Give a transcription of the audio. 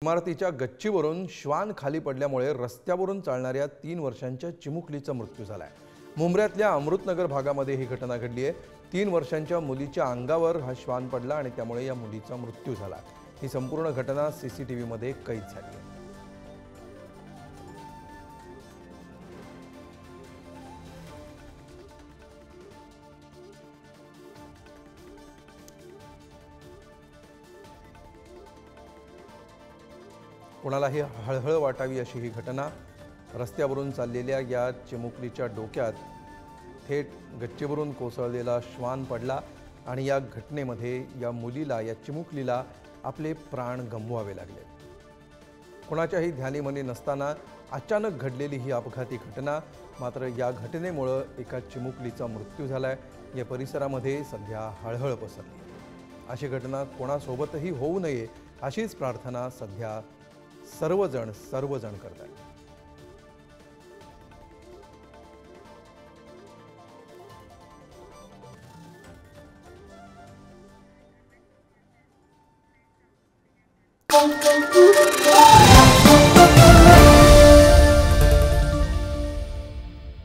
इमारतीच्या गच्चीवरून श्वान खाली पडल्यामुळे रस्त्यावरून चालणाऱ्या 3 वर्षांच्या चिमुकलीचा मृत्यू झालाय। मुंब्र्यातल्या अमृतनगर भागामध्ये ही घटना घडली आहे। 3 वर्षांच्या मुलीच्या अंगावर हा श्वान पडला आणि त्यामुळे या मुलीचा मृत्यू झाला। ही संपूर्ण घटना सीसीटीव्ही मध्ये कैद झाली आहे। कोणालाही हळहळ वाटावी अशी ही घटना। रस्त्यावरून चाललेल्या या चिमुकलीच्या डोक्यात थेट गच्चीवरून कोसळलेला श्वान पडला आणि या घटनेमध्ये या मुलीला, या चिमुकलीला आपले प्राण गमवावे लागले। कोणाच्याही ध्यानीमनी नसताना अचानक घडलेली ही अपघाती घटना। मात्र या घटनेमुळे एका चिमुकलीचा मृत्यू झालाय। या परिसरामध्ये सध्या हळहळ पसरली। अशी घटना कोणासोबतही होऊ नये अशीच प्रार्थना सध्या सर्वजण करतात।